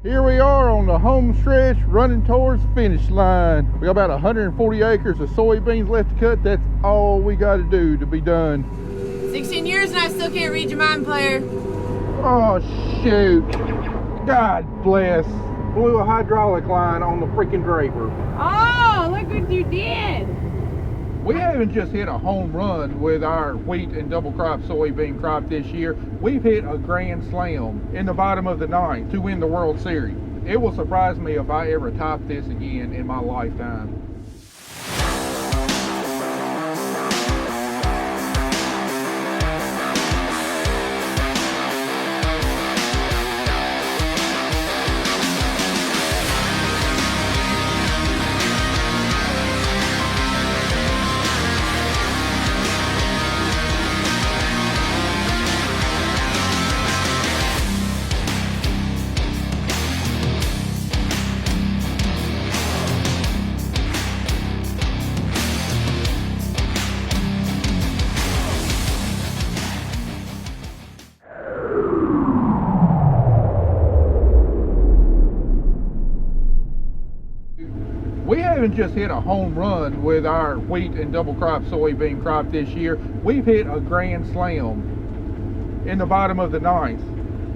Here we are on the home stretch running towards the finish line. We got about 140 acres of soybeans left to cut. That's all we got to do to be done. 16 years and I still can't read your mind, player. Oh, shoot. God bless. Blew a hydraulic line on the freaking draper. Oh, look what you did. We haven't just hit a home run with our wheat and double crop soybean crop this year. We've hit a grand slam in the bottom of the ninth to win the World Series. It will surprise me if I ever top this again in my lifetime. We haven't just hit a home run with our wheat and double crop soybean crop this year. We've hit a grand slam in the bottom of the ninth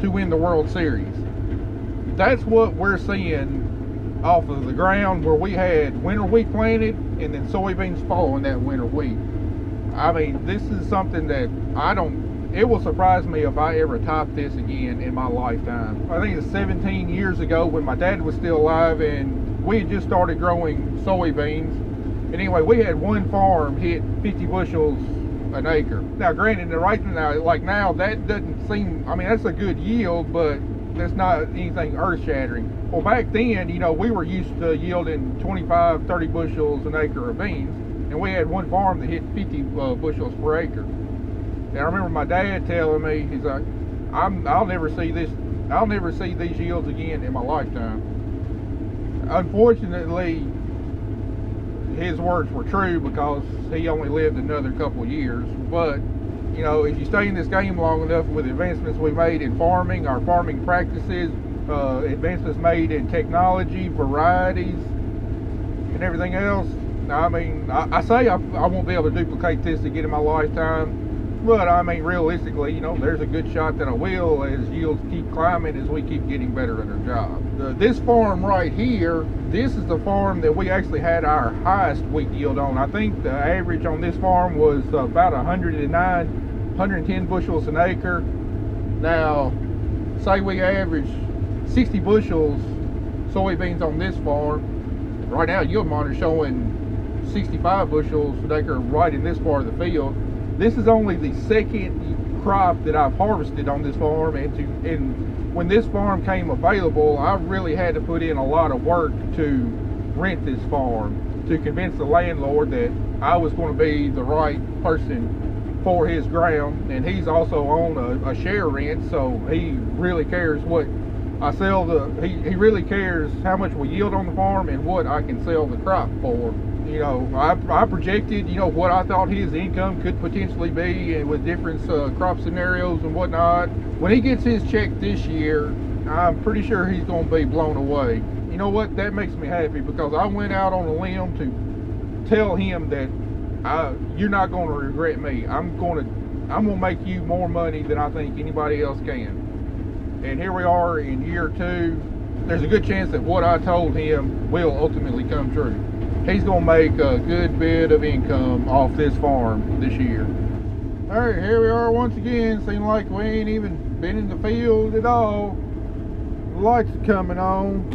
to win the World Series. That's what we're seeing off of the ground where we had winter wheat planted and then soybeans following that winter wheat. I mean, this is something that it will surprise me if I ever top this again in my lifetime. I think it's 17 years ago when my dad was still alive and we had just started growing soybeans. And anyway, we had one farm hit 50 bushels an acre. Now, granted, right now, like now, that doesn't seem, I mean, that's a good yield, but that's not anything earth-shattering. Well, back then, you know, we were used to yielding 25, 30 bushels an acre of beans. And we had one farm that hit 50 bushels per acre. And I remember my dad telling me, he's like, I'll never see these yields again in my lifetime. Unfortunately, his words were true because he only lived another couple of years. But, you know, if you stay in this game long enough with advancements we made in farming, our farming practices, advancements made in technology, varieties, and everything else, I mean, I say I won't be able to duplicate this again in my lifetime. But I mean, realistically, you know, there's a good shot that I will as yields keep climbing as we keep getting better at our job. This farm right here, this is the farm that we actually had our highest wheat yield on. I think the average on this farm was about 110 bushels an acre. Now, say we average 60 bushels soybeans on this farm. Right now, yield monitor showing 65 bushels an acre right in this part of the field. This is only the second crop that I've harvested on this farm, and when this farm came available, I really had to put in a lot of work to rent this farm, to convince the landlord that I was going to be the right person for his ground. And he's also on a share rent, so he really cares what I sell. He really cares how much we yield on the farm and what I can sell the crop for. You know, I projected, you know, what I thought his income could potentially be with different crop scenarios and whatnot. When he gets his check this year, I'm pretty sure he's going to be blown away. You know what? That makes me happy because I went out on a limb to tell him that you're not going to regret me. I'm going to make you more money than I think anybody else can. And here we are in year 2. There's a good chance that what I told him will ultimately come true. He's going to make a good bit of income off this farm this year. All right, here we are once again. Seems like we ain't even been in the field at all. The lights are coming on.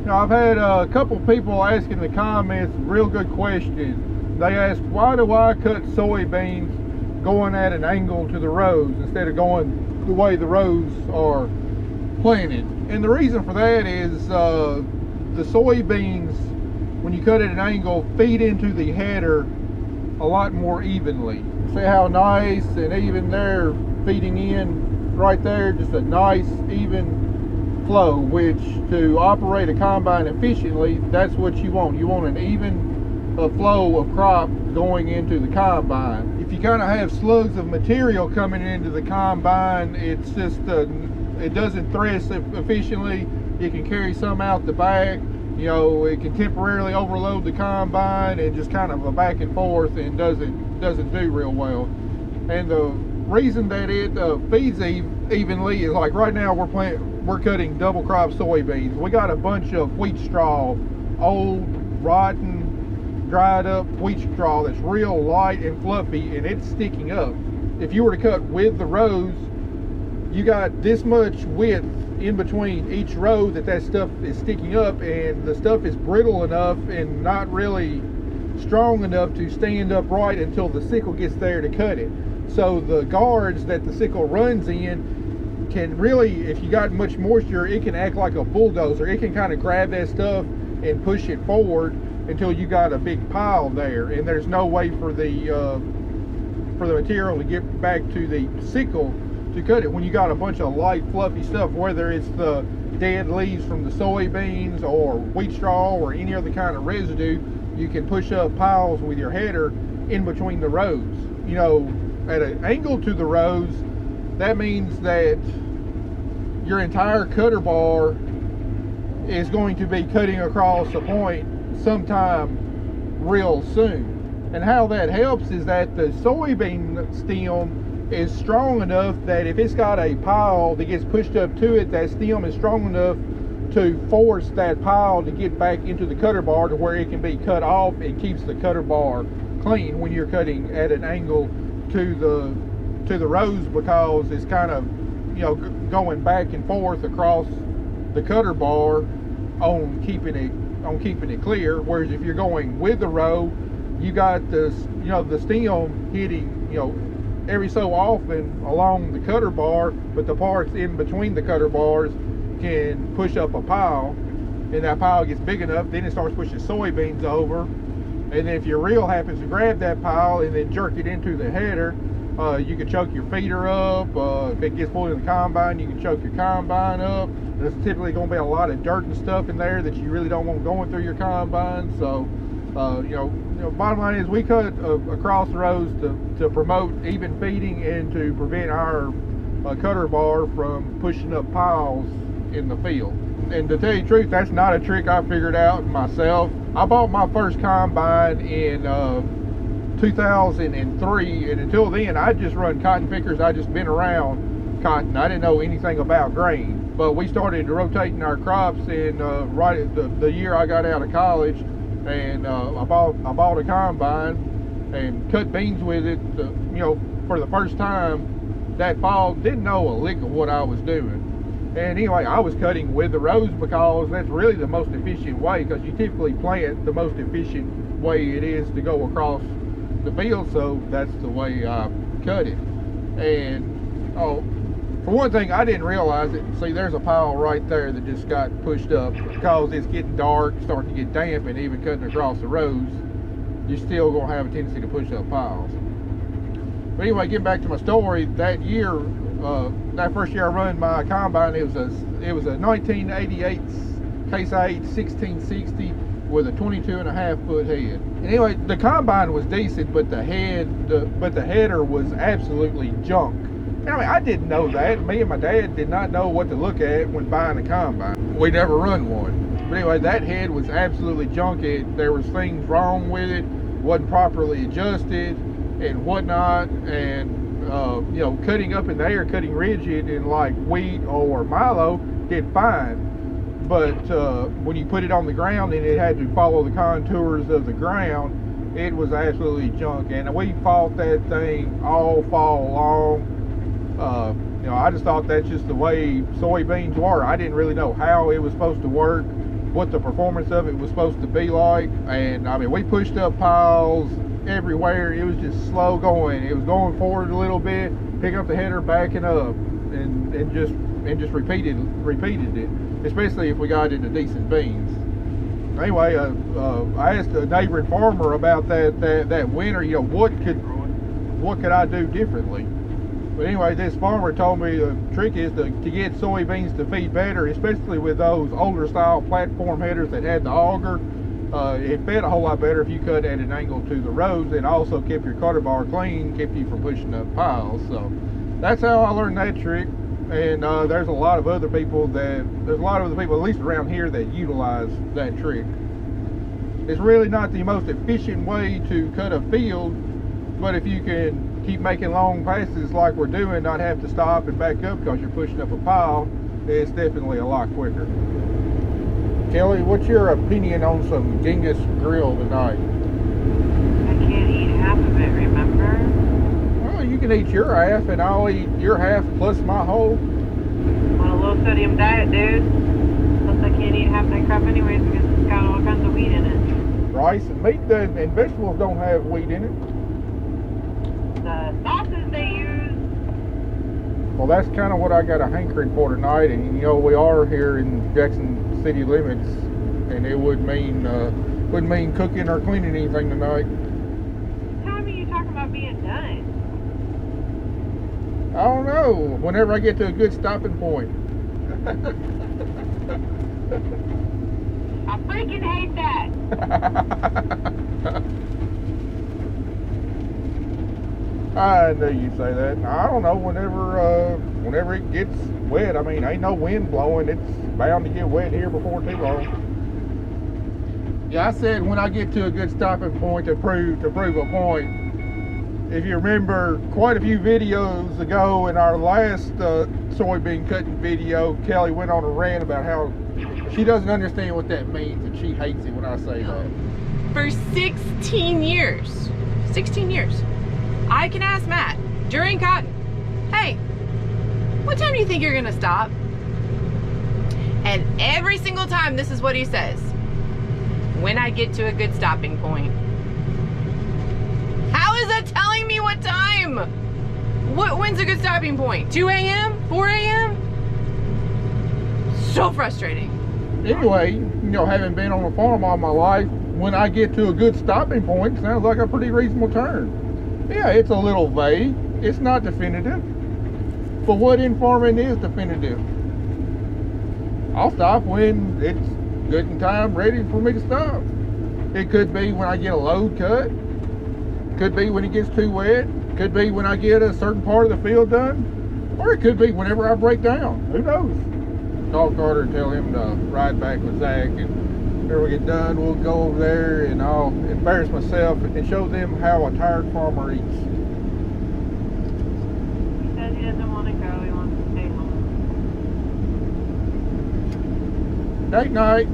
Now, I've had a couple people ask in the comments a real good question. They ask, why do I cut soybeans going at an angle to the rows instead of going the way the rows are planted? And the reason for that is the soybeans, when you cut at an angle, feed into the header a lot more evenly. See how nice and even they're feeding in right there, just a nice even flow, which to operate a combine efficiently, that's what you want. You want an even flow of crop going into the combine. if you kind of have slugs of material coming into the combine, it's just it doesn't thresh efficiently. You can carry some out the back. You know, it can temporarily overload the combine and just kind of a back and forth, and doesn't do real well. And the reason that it feeds evenly is, like right now we're cutting double crop soybeans. We got a bunch of wheat straw, old, rotten, dried up wheat straw that's real light and fluffy, and it's sticking up. If you were to cut with the rows, you got this much width in between each row that stuff is sticking up, and the stuff is brittle enough and not really strong enough to stand upright until the sickle gets there to cut it. So the guards that the sickle runs in can really, if you got much moisture, it can act like a bulldozer. It can kind of grab that stuff and push it forward until you got a big pile there, and there's no way for the material to get back to the sickle to cut it. When you got a bunch of light fluffy stuff, whether it's the dead leaves from the soybeans or wheat straw or any other kind of residue, you can push up piles with your header in between the rows. You know, at an angle to the rows, that means that your entire cutter bar is going to be cutting across a point sometime real soon. And how that helps is that the soybean stem is strong enough that if it's got a pile that gets pushed up to it, that stem is strong enough to force that pile to get back into the cutter bar to where it can be cut off and keeps the cutter bar clean when you're cutting at an angle to the rows, because it's kind of, you know, going back and forth across the cutter bar on keeping it clear. Whereas if you're going with the row, you got this, you know, the stem hitting, you know, every so often along the cutter bar, but the parts in between the cutter bars can push up a pile, and that pile gets big enough, then it starts pushing soybeans over. And then if your reel happens to grab that pile and then jerk it into the header, you can choke your feeder up. If it gets pulled in the combine, you can choke your combine up. There's typically going to be a lot of dirt and stuff in there that you really don't want going through your combine. So you know, bottom line is we cut across the rows to promote even feeding and to prevent our cutter bar from pushing up piles in the field. And to tell you the truth, that's not a trick I figured out myself. I bought my first combine in 2003, and until then I just run cotton pickers. I just been around cotton. I didn't know anything about grain, but we started rotating our crops in right at the year I got out of college. And I bought a combine and cut beans with it, you know, for the first time that fall. Didn't know a lick of what I was doing. And anyway, I was cutting with the rows because that's really the most efficient way, because you typically plant the most efficient way it is to go across the field. So that's the way I cut it. And for one thing, I didn't realize it. See, there's a pile right there that just got pushed up because it's getting dark, starting to get damp, and even cutting across the rows, you're still going to have a tendency to push up piles. But anyway, getting back to my story, that year, that first year I run my combine, it was a 1988 Case IH 1660 with a 22.5 foot head. And anyway, the combine was decent, but the header was absolutely junk. I mean, I didn't know that. Me and my dad did not know what to look at when buying a combine. We never run one. But anyway, that head was absolutely junky. There was things wrong with it, wasn't properly adjusted and whatnot. And you know, cutting up in the air, cutting rigid in like wheat or milo did fine. But when you put it on the ground and it had to follow the contours of the ground, it was absolutely junk. And we fought that thing all fall long. You know, I just thought that's just the way soybeans were. I didn't really know how it was supposed to work, what the performance of it was supposed to be like. And I mean, we pushed up piles everywhere. It was just slow going. It was going forward a little bit, picking up the header, backing up, and just repeated it, especially if we got into decent beans. Anyway, I asked a neighboring farmer about that winter. You know, what could I do differently? But anyway, this farmer told me the trick is to get soybeans to feed better, especially with those older style platform headers that had the auger. It fed a whole lot better if you cut at an angle to the roads, and also kept your cutter bar clean, kept you from pushing up piles. So that's how I learned that trick. And there's a lot of other people, at least around here, that utilize that trick. It's really not the most efficient way to cut a field, but if you can keep making long passes like we're doing, not have to stop and back up because you're pushing up a pile, it's definitely a lot quicker. Kelly, what's your opinion on some Genghis grill tonight? I can't eat half of it, remember? Well, you can eat your half, and I'll eat your half plus my whole. On a low sodium diet, dude. Plus I can't eat half that crap anyways because it's got all kinds of wheat in it. Rice and meat and vegetables don't have wheat in it. The sauces they use. Well, that's kind of what I got a hankering for tonight, and you know, we are here in Jackson city limits, and it wouldn't mean cooking or cleaning anything tonight. Tell me you're talking about being done. I don't know. Whenever I get to a good stopping point. I freaking hate that. I knew you'd say that. I don't know. Whenever it gets wet, I mean, ain't no wind blowing. It's bound to get wet here before too long. Yeah, I said when I get to a good stopping point to prove a point. If you remember, quite a few videos ago in our last soybean cutting video, Kelly went on a rant about how she doesn't understand what that means, and she hates it when I say that. For 16 years, I can ask Matt during cotton, hey, what time do you think you're gonna stop? And every single time, this is what he says: when I get to a good stopping point. How is that telling me what time? When's a good stopping point? 2 a.m.? 4 a.m.? So frustrating. Anyway, you know, having been on a farm all my life, when I get to a good stopping point, sounds like a pretty reasonable turn. Yeah, it's a little vague. It's not definitive. But what in farming is definitive? I'll stop when it's good in time, ready for me to stop. It could be when I get a load cut. Could be when it gets too wet. Could be when I get a certain part of the field done. Or it could be whenever I break down. Who knows? Call Carter and tell him to ride back with Zach, and whenever we get done, we'll go over there and I'll embarrass myself and show them how a tired farmer eats. He says he doesn't want to go, he wants to stay home. Date night.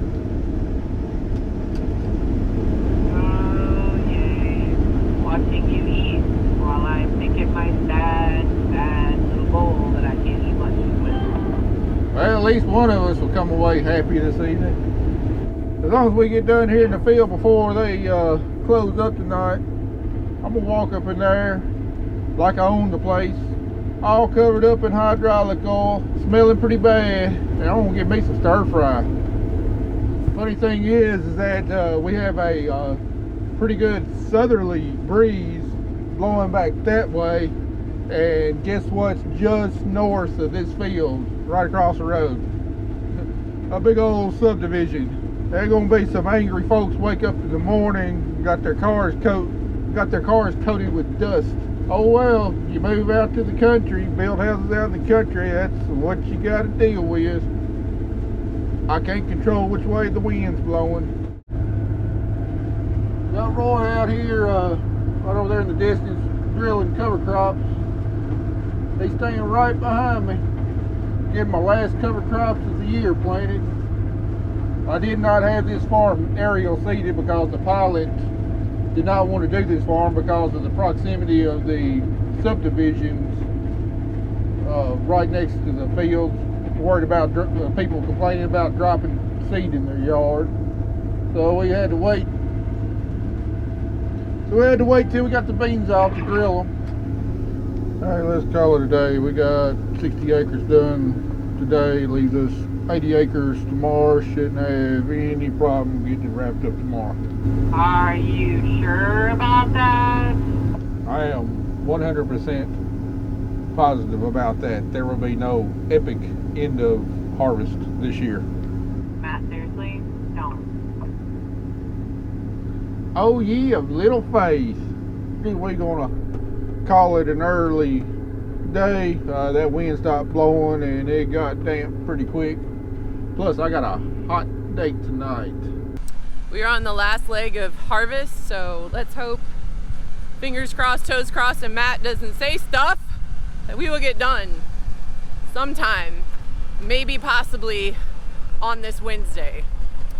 Oh, yay. Watching you eat while I pick at my sad little bowl that I can't eat much with. Well, at least one of us will come away happy this evening. As long as we get done here in the field before they close up tonight, I'm going to walk up in there like I own the place, all covered up in hydraulic oil, smelling pretty bad, and I'm going to get me some stir fry. Funny thing is that we have a pretty good southerly breeze blowing back that way, and guess what's just north of this field, right across the road? A big old subdivision. There's gonna be some angry folks wake up in the morning, got their cars coated with dust. Oh well, you move out to the country, build houses out in the country, that's what you gotta deal with. I can't control which way the wind's blowing. Got Roy out here, right over there in the distance, drilling cover crops. He's staying right behind me. Getting my last cover crops of the year planted. I did not have this farm aerial seeded because the pilot did not want to do this farm because of the proximity of the subdivisions right next to the fields. Worried about people complaining about dropping seed in their yard. So we had to wait. Till we got the beans off to grill them. All right, let's call it a day. We got 60 acres done today. Leaves us 80 acres tomorrow. Shouldn't have any problem getting it wrapped up tomorrow. Are you sure about that? I am 100% positive about that. There will be no epic end of harvest this year. Matt, seriously? Don't. Oh yeah, little faith. We're gonna call it an early day. That wind stopped blowing and it got damp pretty quick. Plus, I got a hot date tonight. We are on the last leg of harvest, so let's hope, fingers crossed, toes crossed, and Matt doesn't say stuff, that we will get done sometime, maybe possibly on this Wednesday.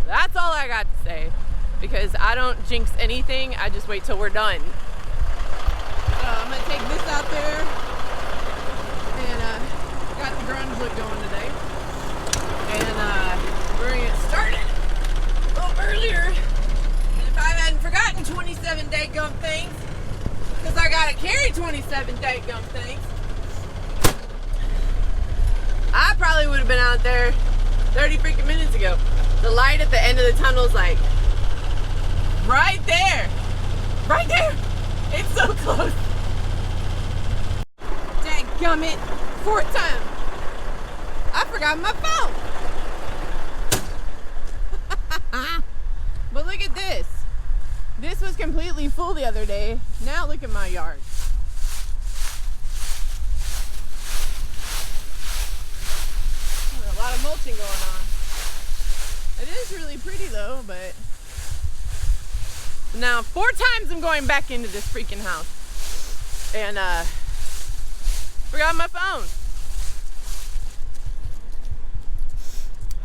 That's all I got to say, because I don't jinx anything, I just wait till we're done. I'm gonna take this out there, and got the grunge look going today, and we're gonna get started a little earlier. And if I hadn't forgotten 27 dadgum things, because I gotta carry 27 dadgum things, I probably would have been out there 30 freaking minutes ago. The light at the end of the tunnel is like right there. Right there. It's so close. Dadgummit. 4th time. I forgot my phone. But look at this. This was completely full the other day. Now look at my yard. There's a lot of mulching going on. It is really pretty though, but now 4 times I'm going back into this freaking house. And forgot my phone.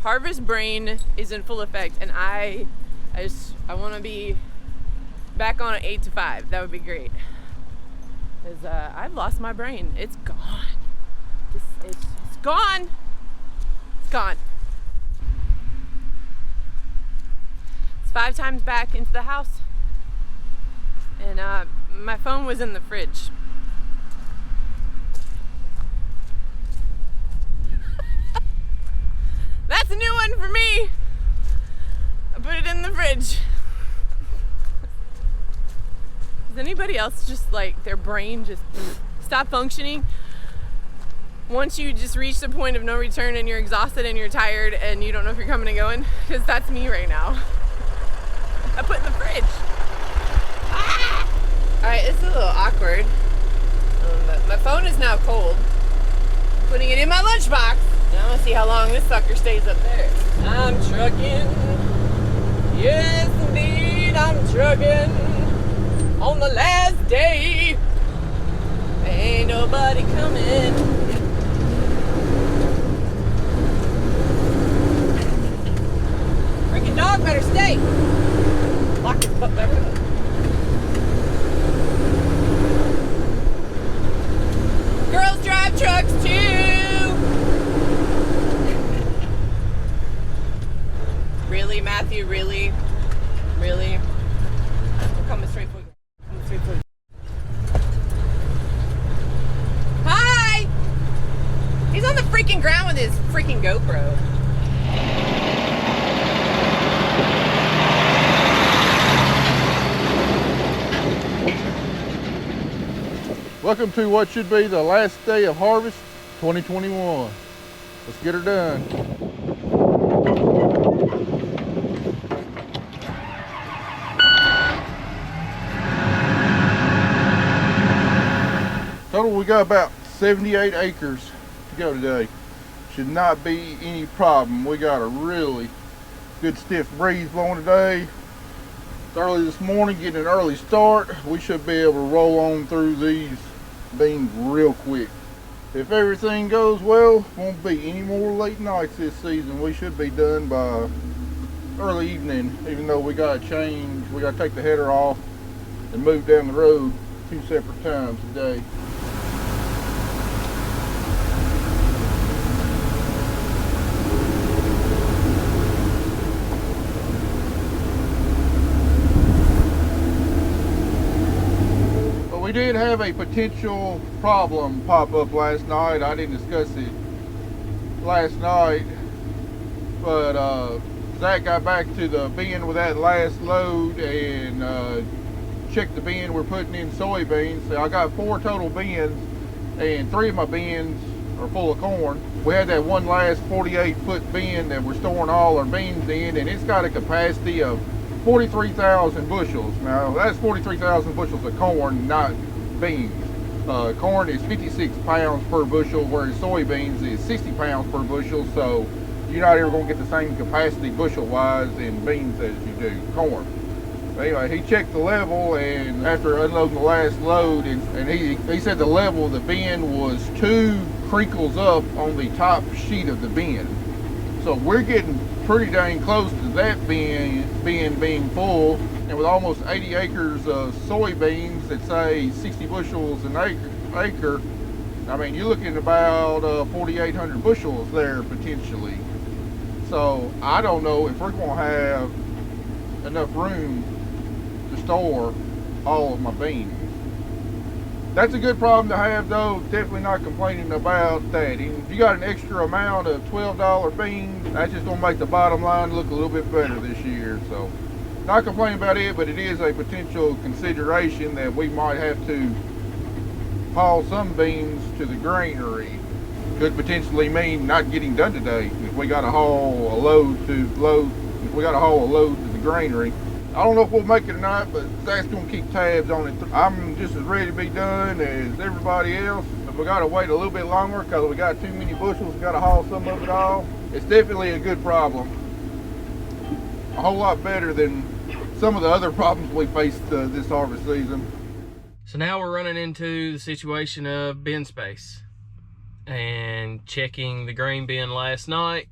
Harvest brain is in full effect, and I want to be back on an 8 to 5. That would be great. Cause I've lost my brain. It's gone. It's gone. It's gone. It's 5 times back into the house, and my phone was in the fridge. That's a new one for me. I put it in the fridge. Does anybody else just like their brain just stop functioning once you just reach the point of no return and you're exhausted and you're tired and you don't know if you're coming and going? Because that's me right now. I put it in the fridge. Ah! Alright, it's a little awkward. But my phone is now cold. I'm putting it in my lunchbox. Now let's see how long this sucker stays up there. I'm trucking. Yes, indeed, I'm trucking. On the last day. Ain't nobody coming. Freaking dog better stay. Lock his butt back up. Girls drive trucks too. Really, Matthew? Really? Really? I'm coming straight for you. I'm straight for you. Hi! He's on the freaking ground with his freaking GoPro. Welcome to what should be the last day of harvest 2021. Let's get her done. Total, we got about 78 acres to go today. Should not be any problem. We got a really good stiff breeze blowing today. It's early this morning, getting an early start. We should be able to roll on through these beans real quick. If everything goes well, won't be any more late nights this season. We should be done by early evening, even though we got to change. We got to take the header off and move down the road 2 separate times a day. We did have a potential problem pop up last night. I didn't discuss it last night, but Zach got back to the bin with that last load and checked the bin we're putting in soybeans. So I got 4 total bins, and 3 of my bins are full of corn. We had that one last 48-foot bin that we're storing all our beans in, and it's got a capacity of 43,000 bushels. Now that's 43,000 bushels of corn, not beans. Corn is 56 pounds per bushel, whereas soybeans is 60 pounds per bushel. So you're not ever going to get the same capacity bushel-wise in beans as you do corn. Anyway, he checked the level, and after unloading the last load, and he said the level of the bin was 2 crinkles up on the top sheet of the bin. So we're getting pretty dang close to that bin being full, and with almost 80 acres of soybeans that say 60 bushels an acre, I mean, you're looking at about 4,800 bushels there potentially. So I don't know if we're going to have enough room to store all of my beans. That's a good problem to have, though. Definitely not complaining about that. And if you got an extra amount of $12 beans, that's just going to make the bottom line look a little bit better this year. So not complaining about it, but it is a potential consideration that we might have to haul some beans to the granary. Could potentially mean not getting done today if we got to haul a load to the granary. I don't know if we'll make it or not, but Zach's gonna keep tabs on it. I'm just as ready to be done as everybody else. If we gotta wait a little bit longer because we got too many bushels, we gotta haul some of it all. It's definitely a good problem. A whole lot better than some of the other problems we faced this harvest season. So now we're running into the situation of bin space. And checking the grain bin last night,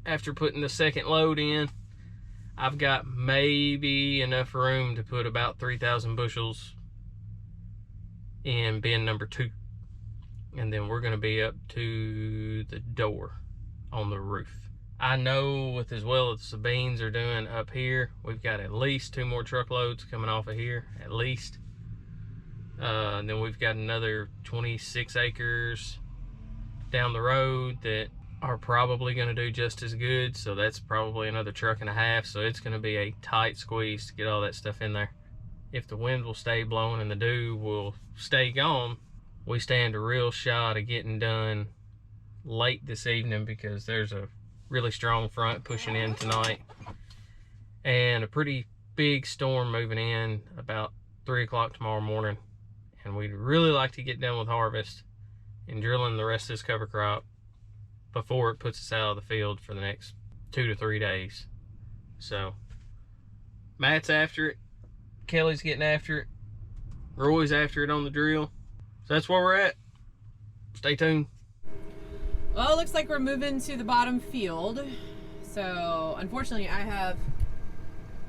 after putting the second load in, I've got maybe enough room to put about 3,000 bushels in bin number 2. And then we're gonna be up to the door on the roof. I know with as well as the beans are doing up here, we've got at least 2 more truckloads coming off of here, at least. And then we've got another 26 acres down the road that are probably going to do just as good, so that's probably another truck and a half. So it's going to be a tight squeeze to get all that stuff in there. If the wind will stay blowing and the dew will stay gone, we stand a real shot of getting done late this evening, because there's a really strong front pushing in tonight and a pretty big storm moving in about 3 o'clock tomorrow morning, and we'd really like to get done with harvest and drilling the rest of this cover crop before it puts us out of the field for the next 2 to 3 days. So Matt's after it, Kelly's getting after it, Roy's after it on the drill. So that's where we're at. Stay tuned. Well, it looks like we're moving to the bottom field. So unfortunately I have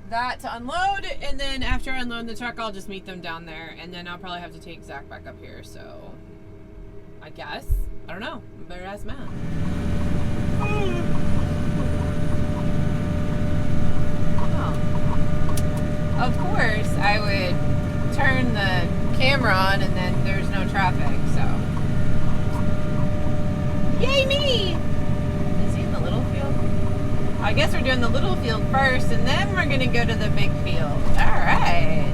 that to unload, and then after I unload the truck I'll just meet them down there, and then I'll probably have to take Zach back up here. So I guess, I don't know, I better ask Matt. Oh. Of course I would turn the camera on and then there's no traffic, so. Yay me! Is he in the little field? I guess we're doing the little field first, and then we're gonna go to the big field. All right.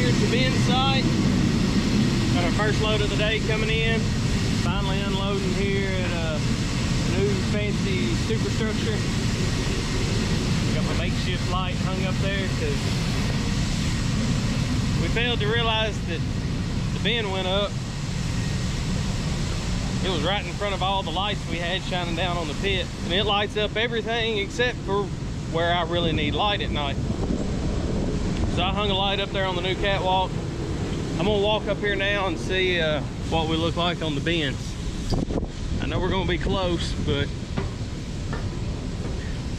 The bin site. Got our first load of the day coming in. Finally unloading here at a new fancy superstructure. Got my makeshift light hung up there because we failed to realize that the bin went up. It was right in front of all the lights we had shining down on the pit, and it lights up everything except for where I really need light at night. So I hung a light up there on the new catwalk. I'm gonna walk up here now and see what we look like on the bins. I know we're gonna be close, but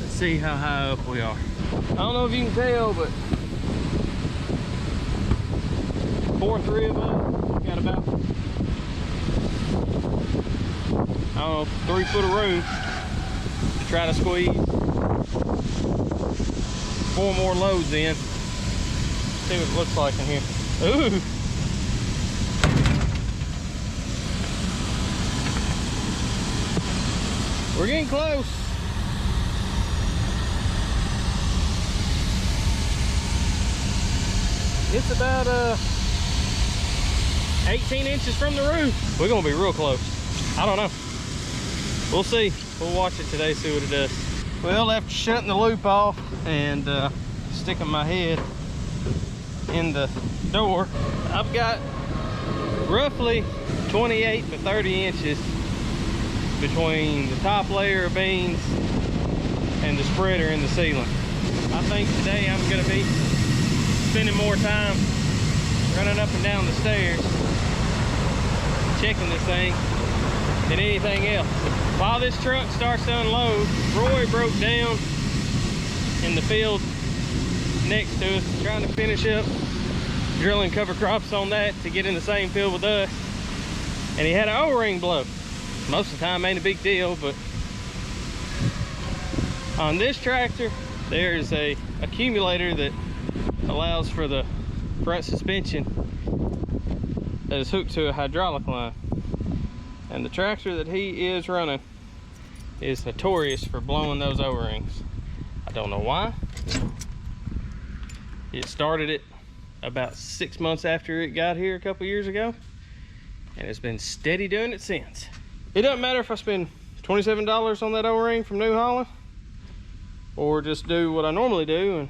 let's see how high up we are. I don't know if you can tell, but 4-3 of us got about, I don't know, 3 foot of room to try to squeeze 4 more loads in. See what it looks like in here. Ooh. We're getting close. It's about 18 inches from the roof. We're gonna be real close. I don't know. We'll see. We'll watch it today, see what it does. Well, after shutting the loop off and sticking my head in the door, I've got roughly 28 to 30 inches between the top layer of beans and the spreader in the ceiling. I think today I'm gonna be spending more time running up and down the stairs checking this thing than anything else. While this truck starts to unload, Roy broke down in the field next to us, trying to finish up drilling cover crops on that to get in the same field with us, and he had an O-ring blow. Most of the time ain't a big deal, but on this tractor there is a accumulator that allows for the front suspension that is hooked to a hydraulic line, and the tractor that he is running is notorious for blowing those O-rings. I don't know why. It started it about 6 months after it got here a couple years ago, and it's been steady doing it since. It doesn't matter if I spend $27 on that O-ring from New Holland or just do what I normally do and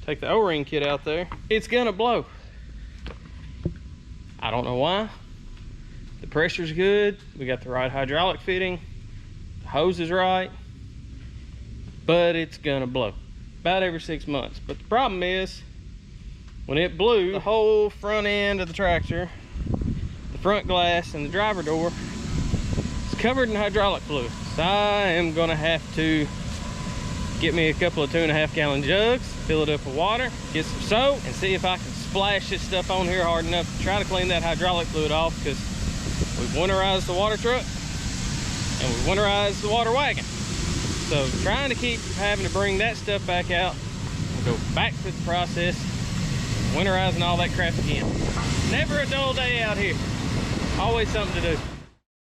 take the O-ring kit out there. It's gonna blow. I don't know why. The pressure's good. We got the right hydraulic fitting. The hose is right. But it's gonna blow about every 6 months. But the problem is, when it blew, the whole front end of the tractor, the front glass and the driver door is covered in hydraulic fluid. So I am gonna have to get me a couple of 2.5 gallon jugs, fill it up with water, get some soap, and see if I can splash this stuff on here hard enough to try to clean that hydraulic fluid off, because we've winterized the water truck and we've winterized the water wagon. So trying to keep having to bring that stuff back out and go back through the process, winterizing all that crap again. Never a dull day out here. Always something to do.